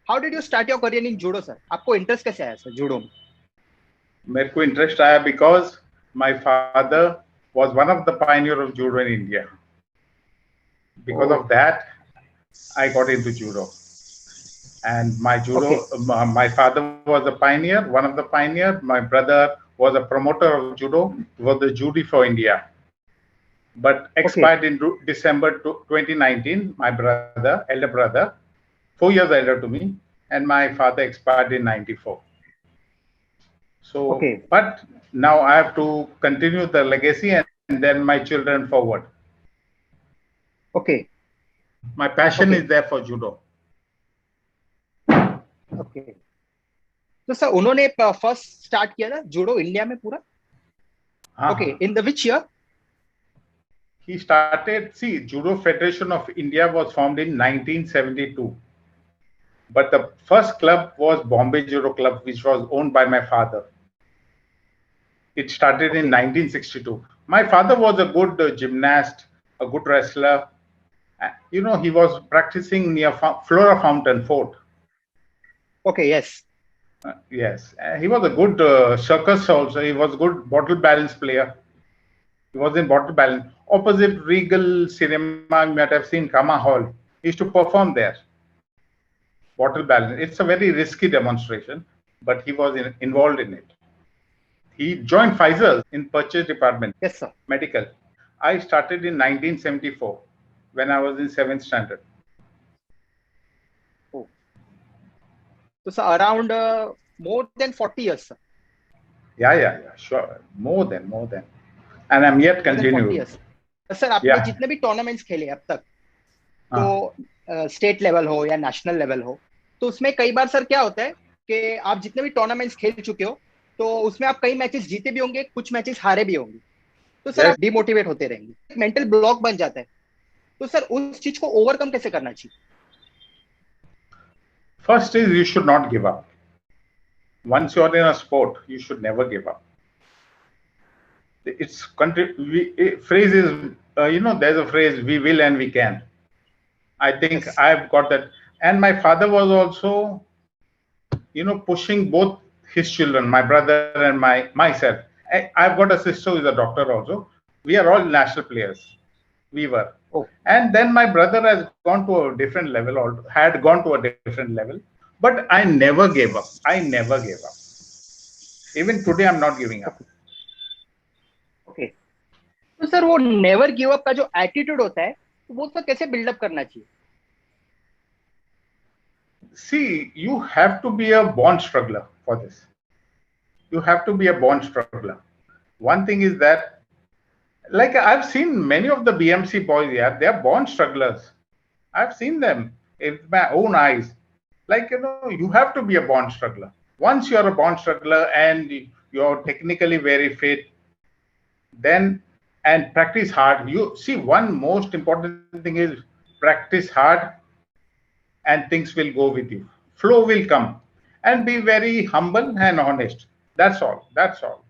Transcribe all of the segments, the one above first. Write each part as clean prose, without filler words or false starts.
How did you start your career in judo sir? आपको interest कैसे आया sir judo में? मेरे को इंटरेस्ट आया because my father was one of the pioneer of judo in India. Because of oh, that, I got into judo. And my judo, okay, my father was a pioneer, one of the pioneer. My brother was a promoter of judo, was the judy for India. But okay, expired in December 2019. My brother, elder brother, 4 years elder to me, and my father expired in 94. So, okay, but now I have to continue the legacy and then my children forward. Okay, My passion okay, is there for judo. Okay. तो sir उन्होंने first start किया था judo India में पूरा? Okay, Uh-huh. In the which year? He started, see, Judo Federation of India was formed in 1972. But the first club was Bombay Judo Club, which was owned by my father. It started in okay, 1962. My father was a good gymnast, a good wrestler. You know, he was practicing near Flora Fountain Fort. Okay, yes, Yes, he was a good circus also. He was a good bottle balance player. He was in bottle balance. Opposite Regal Cinema, you might have seen Kama Hall. He used to perform there. Bottle balance. It's a very risky demonstration, but he was involved in it. He joined Pfizer in purchase department, yes sir. medical. I started in 1974 when I was in 7th standard. तो sir around more than 40 years sir? Yeah, sure. More than. And I'm yet more than 40 continued. Years. Sir आपने Yeah. जितने भी tournaments खेले अब तक, Uh, तो state level हो या नेशनल लेवल हो, तो उसमें कई बार सर क्या होता है कि आप जितने भी टूर्नामेंट्स खेल चुके हो, तो उसमें आप कई मैचेस जीते भी होंगे, कुछ मैचेस हारे भी होंगे, तो सर yes. आप डिमोटिवेट होते रहेंगे, मेंटल ब्लॉक बन जाता है। तो सर उस चीज को ओवरकम कैसे करना चाहिए? First is you should not give up. Once you're in a sport, you should never give up. It's phrase is there's a phrase, we will and we can. I think yes, I've got that. And my father was also, pushing both his children, my brother and myself. I've got a sister who is a doctor also. We are all national players. We were. Oh, And then my brother has gone to a different level, or had gone to a different level. But I never gave up. I never gave up. Even today, I'm not giving up. Okay. तो sir वो never give up का जो attitude होता है, तो वो sir कैसे buildup करना चाहिए? See, you have to be a born struggler for this. You have to be a born struggler. One thing is that, like, I've seen many of the BMC boys here, they are born strugglers. I've seen them with my own eyes. Like, you have to be a born struggler. Once you're a born struggler and you're technically very fit, then, and practice hard. You see, one most important thing is practice hard and things will go with you. Flow will come, and be very humble and honest. That's all. That's all.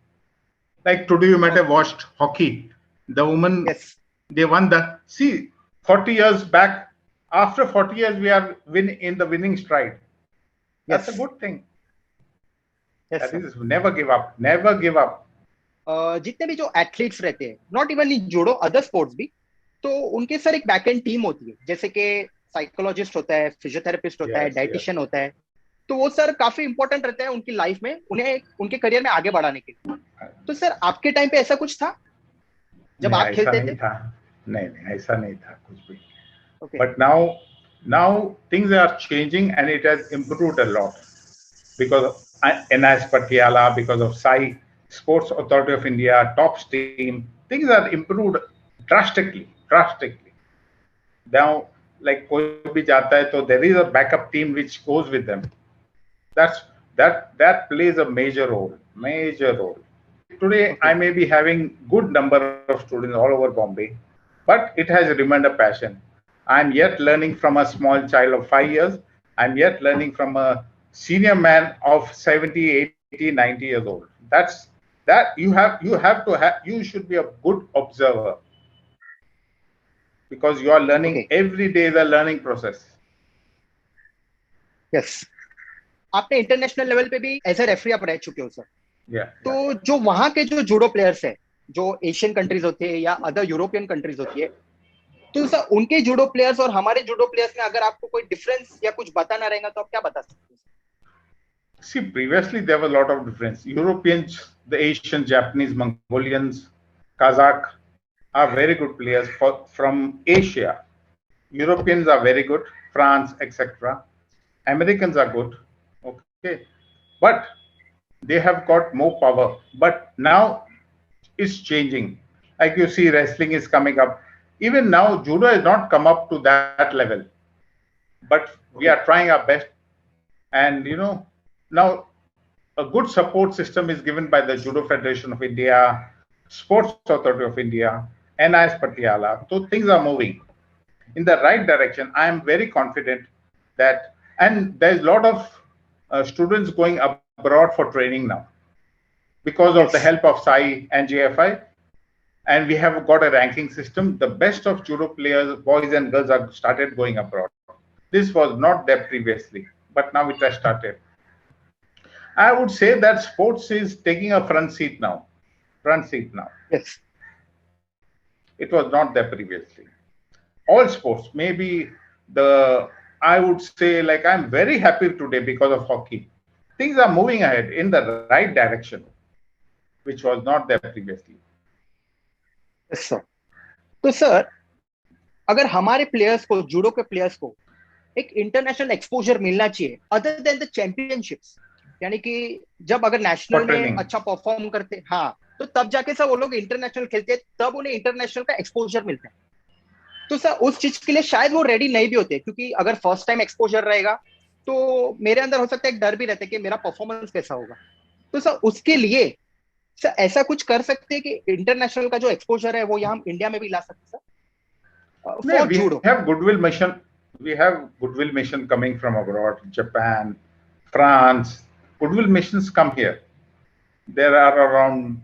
Like today, you might have watched hockey. The women, yes, they won the, see, 40 years back. After 40 years, we are in the winning stride. That's yes, a good thing. Yes That sir. is, never give up. Never give up. जितने भी जो athletes रहते हैं, not even in judo, other sports भी, तो उनके sir एक back and team होती है, जैसे कि साइकोलॉजिस्ट होता है, फिजियोथेरेपिस्ट होता है, Yes. डाइटिशियन होता है। तो वो सर काफी इंपॉर्टेंट रहता है उनकी लाइफ में, उन्हें उनके करियर में आगे बढ़ाने के लिए। तो सर आपके टाइम पे ऐसा कुछ था जब नहीं, आप ऐसा खेलते नहीं थे? था. नहीं, ऐसा नहीं था कुछ भी. Okay, But now things are changing and it has improved a lot because of NIS Patiala, because of SAI, Sports Authority of India, TOPS team. Things are improved drastically. Now, like कोई भी जाता है, तो there is a backup team which goes with them. That plays a major role. Today, I okay, may be having good number of students all over Bombay, but it has remained a passion. I'm yet learning from a small child of 5 years. I'm yet learning from a senior man of 70, 80, 90 years old. You should be a good observer because you are learning okay, every day. The learning process. Yes, आपने international level पे भी as a referee आप रह चुके हो sir. Yeah, तो yeah. जो वहां के जो जूडो प्लेयर्स है, जो एशियन कंट्रीज होती है या अदर यूरोपियन कंट्रीज होती है, तो सर उनके जूडो प्लेयर्स और हमारे जूडो प्लेयर्स में अगर आपको कोई डिफरेंस या कुछ बताना रहेगा तो आप क्या बता सकते हैं? See, previously there was a lot of difference. Europeans, the Asian, Japanese, Mongolians, Kazakh are very good players from Asia. Europeans are very good, France, etc. Americans are good, okay, but they have got more power. But now it's changing. Like you see, wrestling is coming up. Even now, judo has not come up to that level, but we Okay. are trying our best. And now a good support system is given by the Judo Federation of India, Sports Authority of India, NIS Patiala. So things are moving in the right direction. I am very confident that, and there's a lot of students going abroad for training now because of the Yes. help of SAI and JFI. And we have got a ranking system. The best of judo players, boys and girls, have started going abroad. This was not there previously, but now it has started. I would say that sports is taking a front seat now. Front seat now. Yes. It was not there previously. All sports, maybe I would say, like, I'm very happy today because of hockey. Things are moving ahead in the right direction, which was not there previously. Yes, sir. तो sir, अगर हमारे players को, judo के players को एक international exposure मिलना चाहिए other than the championships, यानी कि जब अगर For नेशनल में training. अच्छा परफॉर्म करते, हाँ, तो तब जाके सर वो लोग इंटरनेशनल खेलते हैं, तब उन्हें इंटरनेशनल का एक्सपोजर मिलता है। तो सर उस चीज के लिए शायद वो रेडी नहीं भी होते, क्योंकि अगर फर्स्ट टाइम एक्सपोजर रहेगा तो मेरे अंदर हो सकता है एक डर भी रहता है कि मेरा परफॉर्मेंस कैसा होगा। तो सर उसके लिए सर ऐसा कुछ कर सकते हैं कि इंटरनेशनल का जो एक्सपोजर है वो यहाँ इंडिया में भी ला सकते sir No, for we judo. have goodwill mission. We have goodwill mission coming from abroad, Japan, France. Goodwill missions come here. There are around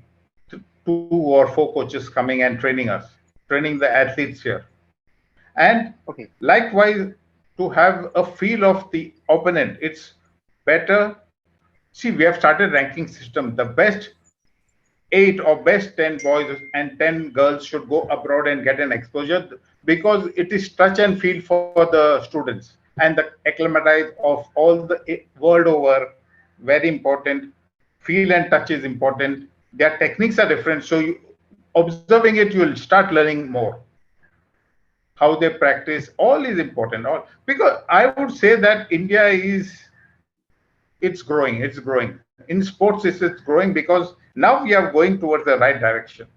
2 or 4 coaches coming and training us, training the athletes here. And okay. likewise, to have a feel of the opponent, it's better. See, we have started ranking system. The best 8 or best 10 boys and 10 girls should go abroad and get an exposure, because it is touch and feel for the students, and the acclimatize of all the world over, very important. Feel and touch is important. Their techniques are different, so observing it, you will start learning more. How they practice, all is important. All, because I would say that India it's growing. It's growing in sports. It's growing because now we are going towards the right direction.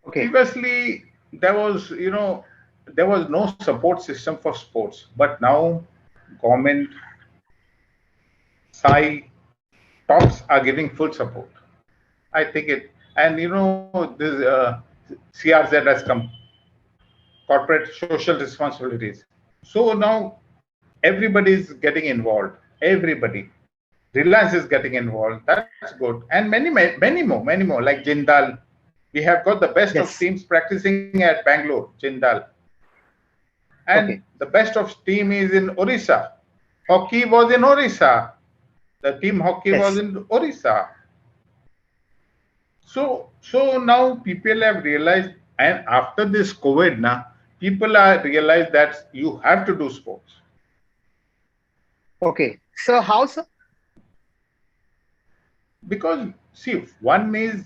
Okay. Previously, there was no support system for sports, but now government, SAI, talks are giving full support. I think it, and this CRZ has come, corporate social responsibilities. So now everybody is getting involved. Everybody. Reliance is getting involved. That's good. And many more, like Jindal. We have got the best of yes. teams practicing at Bangalore, Jindal. And okay. the best of team is in Orissa. Hockey was in Orissa. The team hockey was yes. in Orissa. So now people have realized, and after this COVID, now people are realized that you have to do sports. Okay. So how, sir? Because see, one is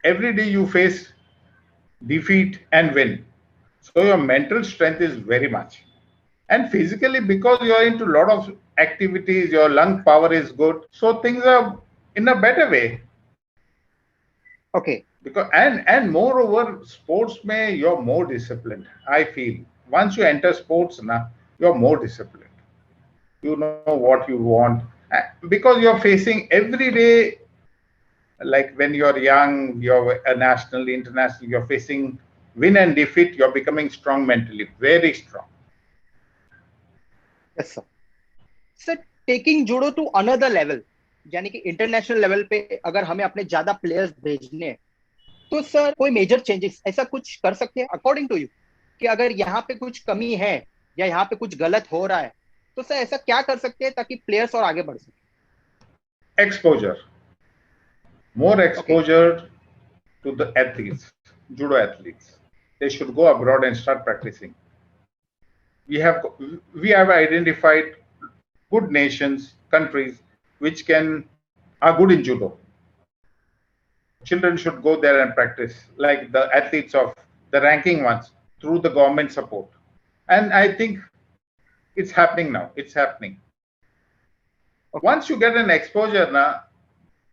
every day you face defeat and win. So your mental strength is very much. And physically, because you are into a lot of activities, your lung power is good. So things are in a better way. Okay. Because and moreover, sports may you're more disciplined. I feel once you enter sports, now you're more disciplined. You know what you want. Because you're facing every day, like when you're young, you're a national, international, you're facing win and defeat, you're becoming strong mentally, very strong. Yes, sir. Sir, taking judo to another level, यानी कि international level पे अगर हमें अपने ज्यादा players भेजने हैं, तो सर कोई मेजर चेंजेस ऐसा कुछ कर सकते हैं अकॉर्डिंग टू यू, कि अगर यहाँ पे कुछ कमी है या यहाँ पे कुछ गलत हो रहा है, तो सर ऐसा क्या कर सकते हैं ताकि प्लेयर्स और आगे बढ़ सके? Exposure, more okay exposure to the athletes, judo athletes. They should go abroad and start practicing. We have we have identified good nations, countries which are good in judo. Children should go there and practice, like the athletes of the ranking ones, through the government support. And I think it's happening now. It's happening. Okay Once you get an exposure, now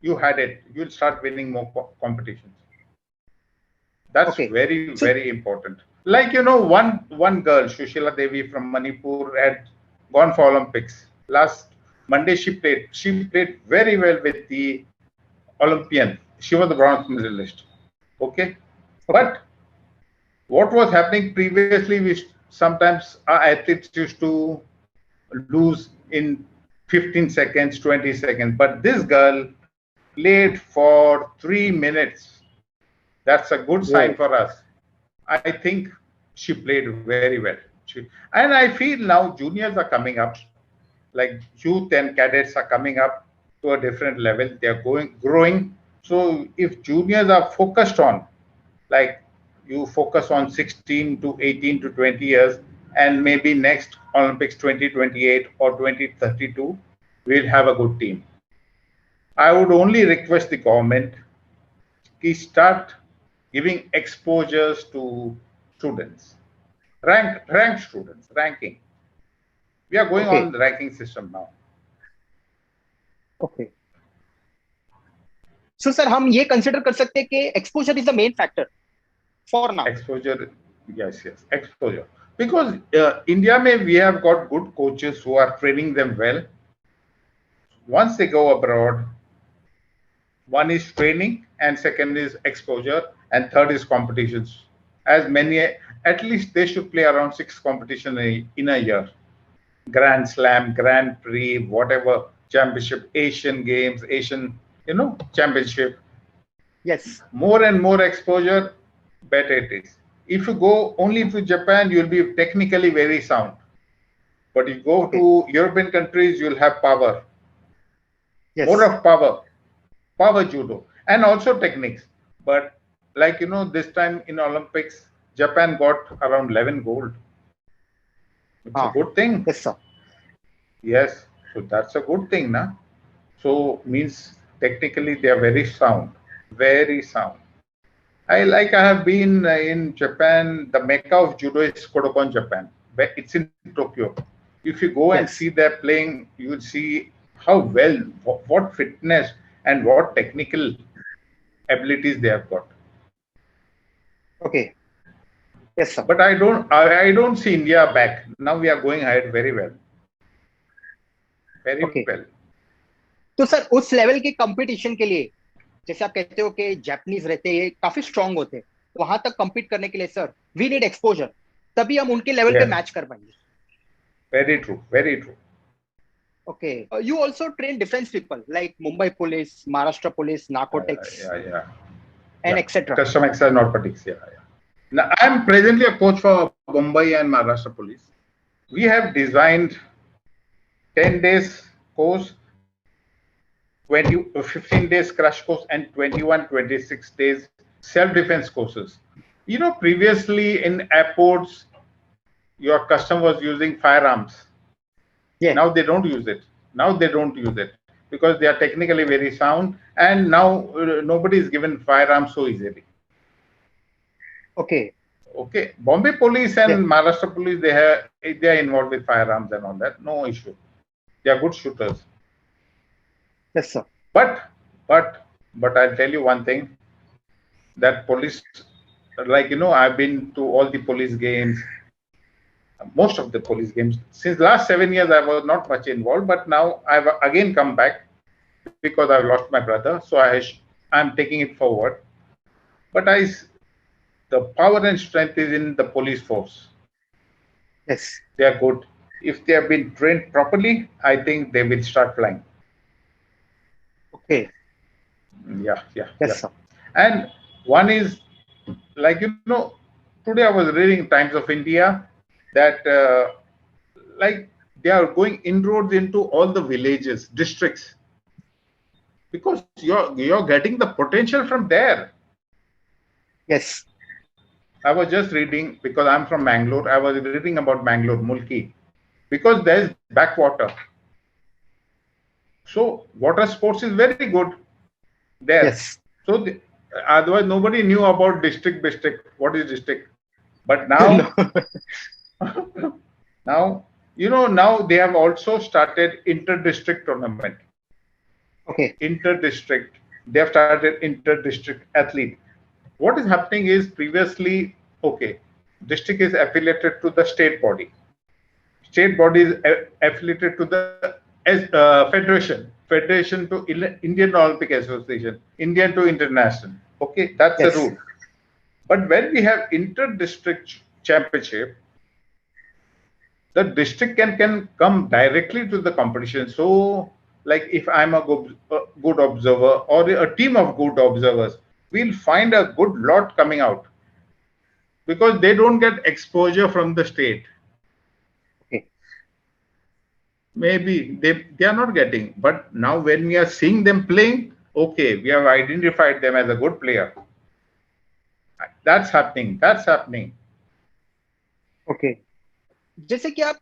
you had it. You'll start winning more competitions. That's okay very, so very important. Like one girl, Shushila Devi from Manipur, had gone for Olympics. Last Monday she played. She played very well with the Olympian. She was the bronze medalist. Okay, okay but what was happening previously? We sometimes our athletes used to lose in 15 seconds, 20 seconds. But this girl played for 3 minutes. That's a good sign वो for us. I think she played very well. And I feel now juniors are coming up, like youth and cadets are coming up to a different level. They are growing. So if juniors are focused on, like you focus on 16 to 18 to 20 years, and maybe next Olympics 2028 or 2032, we'll have a good team. I would only request the government to start giving exposures to students, ranked students, ranking. We are going okay on the ranking system now. Okay so sir हम ये consider कर सकते हैं कि exposure is the main factor for now? Exposure, yes, exposure. Because India, we have got good coaches who are training them well. Once they go abroad, one is training, and second is exposure, and third is competitions. As many, at least they should play around 6 competitions in a year. Grand Slam, Grand Prix, whatever, championship, Asian Games, Asian, championship. Yes More and more exposure, better it is. If you go only to Japan, you'll be technically very sound. But you go okay to European countries, you'll have power, more yes of power judo, and also techniques. But like this time in Olympics, Japan got around 11 gold. It's a हाँ good thing. Yes sir Yes, so that's a good thing, na? So means technically they are very sound, very sound. I have been in Japan. The mecca of judo is Kodokan, Japan. It's in Tokyo. If you go and yes see them playing, you will see how well, what fitness and what technical abilities they have got. Okay yes sir But I don't see India back. Now we are going ahead very well, very okay well. तो sir उस level के competition के लिए, जैसे आप कहते हो कि जापानीज रहते हैं काफी स्ट्रांग होते हैं, वहां तक compete करने के लिए सर वी नीड एक्सपोजर, तभी हम उनके लेवल पे Yes, मैच कर पाएंगे. very true, very true. Okay. You also train defense people like Mumbai Police, Maharashtra Police, narcotics, Yeah. and Yeah, etc. custom exercise narcotics. Yeah. Now, I am presently a coach for Mumbai and Maharashtra Police. We have designed 10 days course, 15 days crash course, and 21, 26 days self-defense courses. Previously in airports, your custom was using firearms. Yeah. Now they don't use it. Because they are technically very sound, and now nobody is given firearms so easily. Okay. Bombay Police and Yeah. Maharashtra Police, they are involved with firearms and all that. No issue. They are good shooters. Yes, sir. But I'll tell you one thing. That police, I've been to all the police games, most of the police games. Since last 7 years, I was not much involved, but now I've again come back because I've lost my brother. So I'm taking it forward. But the power and strength is in the police force. Yes. They are good. If they have been trained properly, I think they will start flying. Okay. Yeah. Yes, sir. And one is, today I was reading Times of India that like they are going inroads into all the villages, districts, because you're getting the potential from there. Yes. I was just reading, because I'm from Bangalore. I was reading about Bangalore, Mulki, because there's backwater. So water sports is very good there. Yes. So otherwise nobody knew about district. What is district? But No. now, now now they have also started inter-district tournament. Okay. Inter-district. They have started inter-district athlete. What is happening is, previously, okay, district is affiliated to the state body. State body is affiliated to the federation to Indian Olympic Association, Indian to international. Okay, that's the Yes. rule. But when we have inter-district championship, the district can come directly to the competition. So, like if I'm a good observer, or a team of good observers, we'll find a good lot coming out, because they don't get exposure from the state. Okay. Maybe they are not getting, but now when we are seeing them playing, okay, we have identified them as a good player. That's happening. Okay. जैसे कि आप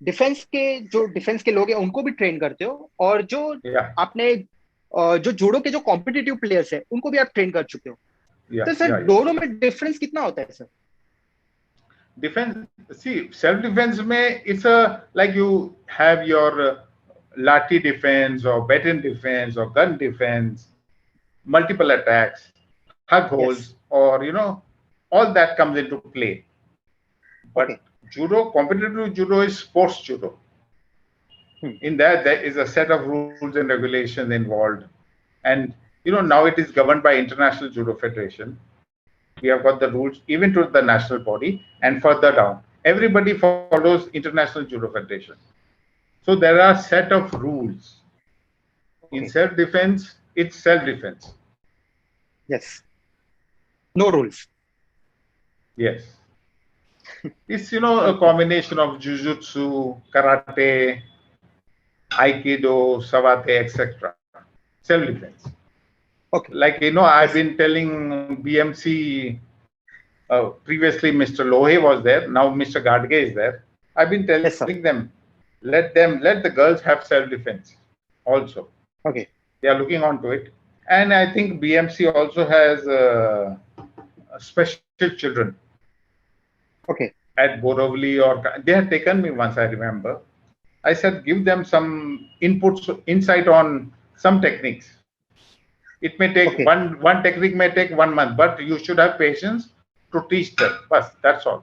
defence के लोग हैं उनको भी train करते हो, और जो आपने जो जूडो के जो कॉम्पिटिटिव प्लेयर्स हैं उनको भी आप ट्रेन कर चुके हो, तो सर दोनों में डिफरेंस कितना होता है सर? Defense, see, self-defense में it's a like you have your lathi defense or baton defense or gun defense, multiple attacks, hug holes, or all that comes into play. But judo, competitive judo is sports judo. In that, there is a set of rules and regulations involved, and now it is governed by International Judo Federation. We have got the rules even to the national body, and further down, everybody follows International Judo Federation. So there are set of rules. In self-defense, it's self-defense. Yes. No rules. Yes. It's a combination of jujutsu, karate, aikido, savate, etc. Self-defense. Okay. Like I've been telling BMC, previously Mr. Lohe was there, now Mr. Gadge is there. I've been telling them, let the girls have self-defense also. Okay. They are looking onto it, and I think BMC also has special children. Okay. At Borivali, or they had taken me once, I remember. I said, give them some insight on some techniques. It may take one technique may take 1 month, but you should have patience to teach them. That's all.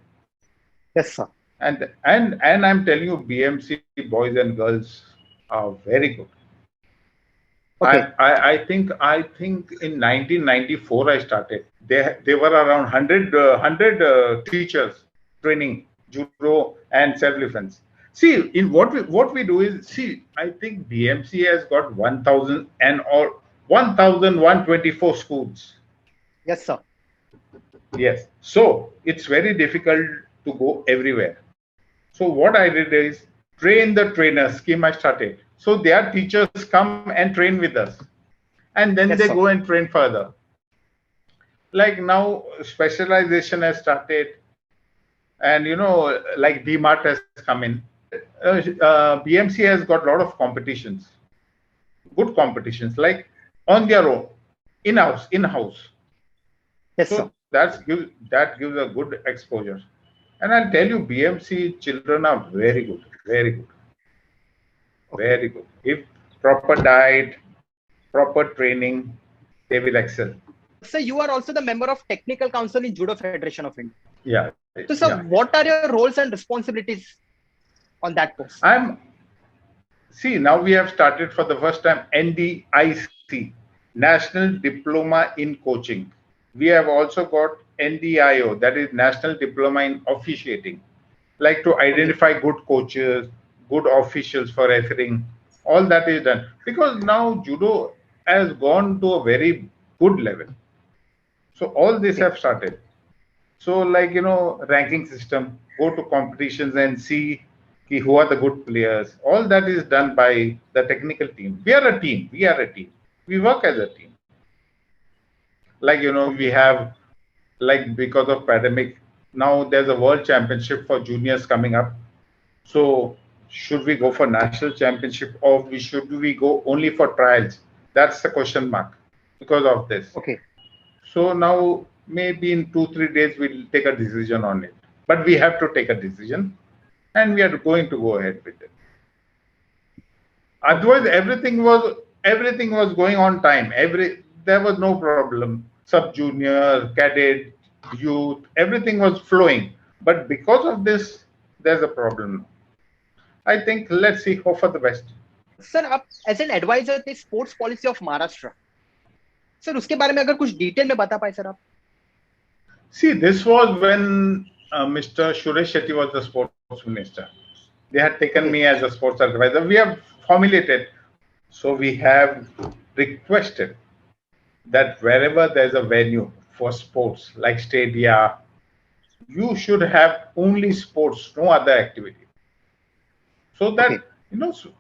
Yes, sir. And I'm telling you, BMC boys and girls are very good. Okay. I think in 1994 I started. They were around 100 teachers training judo and self-defense. See, in what we do is, I think BMC has got 1,124 schools. Yes, sir. Yes. So it's very difficult to go everywhere. So what I did is train the trainer scheme I started. So their teachers come and train with us, and then they go and train further. Like now, specialization has started, and like DMART has come in. BMC has got a lot of competitions, good competitions, like on their own, in-house. Yes, so sir. that gives a good exposure. And I'll tell you, BMC children are very good, very good. Very good. If proper diet, proper training, they will excel. Sir, you are also the member of Technical Council in Judo Federation of India. Yeah. So, sir, what are your roles and responsibilities on that post? Now we have started for the first time NDIC, National Diploma in Coaching. We have also got NDIO, that is National Diploma in Officiating, like to identify good coaches, good officials for refereeing. All that is done because now judo has gone to a very good level. So all this have started. So like ranking system, go to competitions and see who are the good players. All that is done by the technical team. We are a team. We are a team. We work as a team. Like, we Okay. have, like, because of pandemic, now there's a world championship for juniors coming up. So should we go for national championship, or should we go only for trials? That's the question mark because of this. Okay. So now maybe in 2-3 days we'll take a decision on it. But we have to take a decision, and we are going to go ahead with it. Otherwise, everything was going on time. There was no problem. Sub junior, cadet, youth, everything was flowing. But because of this, there's a problem. I think let's see, hope for the best. Sir आप as an adviser थे sports policy of Maharashtra, sir उसके बारे में अगर कुछ detail में बता पाए सर आप. See, this was when Mr. Suresh Shetty was the sports minister. They had taken me as a sports advisor. We have formulated. So we have requested that wherever there's a venue for sports, like stadia, you should have only sports, no other activity. So that,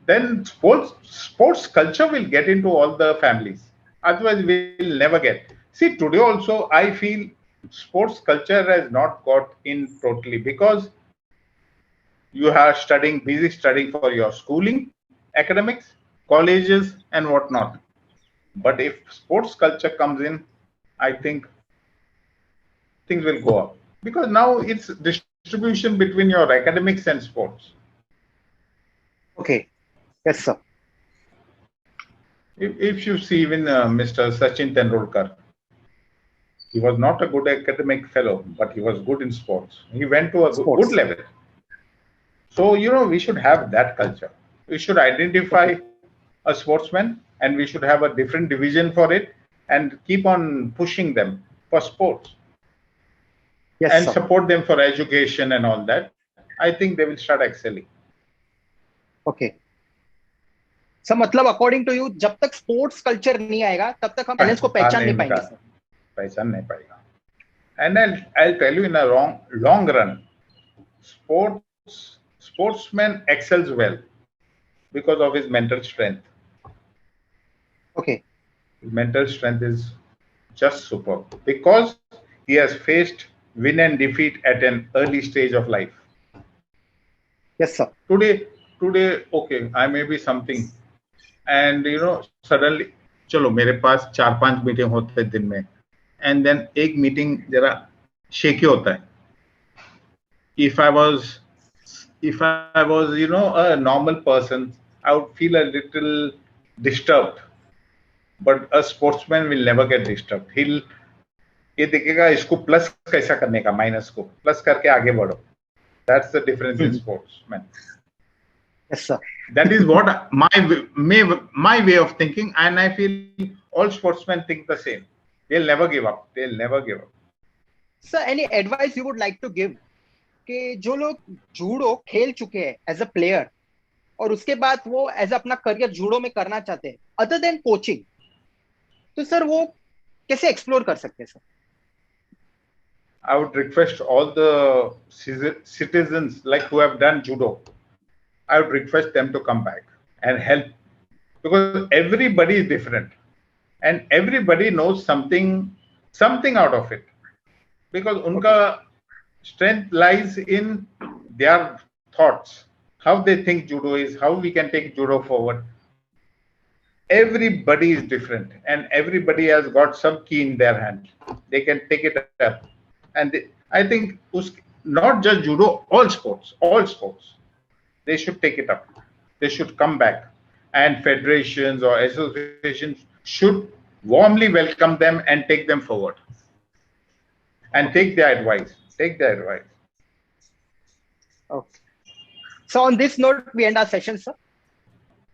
then sports culture will get into all the families. Otherwise, we'll never get. See, today also, I feel sports culture has not got in totally, because you are busy studying for your schooling, academics, colleges, and whatnot. But if sports culture comes in, I think things will go up, because now it's distribution between your academics and sports. Okay. Yes, sir. If you see even Mr. Sachin Tendulkar, he was not a good academic fellow, but he was good in sports. He went to a good level. So, we should have that culture. We should identify a sportsman, and we should have a different division for it, and keep on pushing them for sports. Yes, and sir. Support them for education and all that. I think they will start excelling. Okay. So, मतलब according to you जब तक sports culture नहीं आएगा तब तक हम talents को पहचान नहीं पाएंगे सर. पहचान नहीं पाएगा. And I'll tell you, in a long run, sportsman excels well because of his mental strength. Okay. His mental strength is just superb because he has faced win and defeat at an early stage of life. Yes, sir. Today, okay, I may be something, and suddenly, चलो मेरे पास 4-5 meeting होते हैं दिन में, and then एक meeting जरा shaky होता है. If I was a normal person, I would feel a little disturbed. But a sportsman will never get disturbed. ये देखेगा इसको प्लस कैसा करने का, माइनस को प्लस करके आगे बढ़ो. That's the difference in sportsmen. Yes, sir. That is what my way of thinking, and I feel all sportsmen think the same. They'll never give up. Sir, any advice you would like to give? कि जो लोग judo खेल चुके हैं as a player और उसके बाद वो एज अपना करियर जूडो में करना चाहते हैं अदर देन कोचिंग, तो सर वो कैसे एक्सप्लोर कर सकते हैं sir? I would request all the citizens who have done judo, I would request them to come back and help, because everybody is different and everybody knows something out of it, because unka strength lies in their thoughts, how they think judo is, how we can take judo forward. Everybody is different and everybody has got some key in their hand. They can take it up. And I think not just judo, all sports, they should take it up. They should come back. And federations or associations should warmly welcome them and take them forward. And take their advice. Okay. So on this note, we end our session, sir.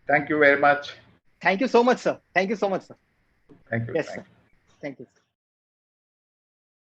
Thank you very much. Thank you so much, sir. Thank you so much, sir. Thank you. Yes, sir. Thank you.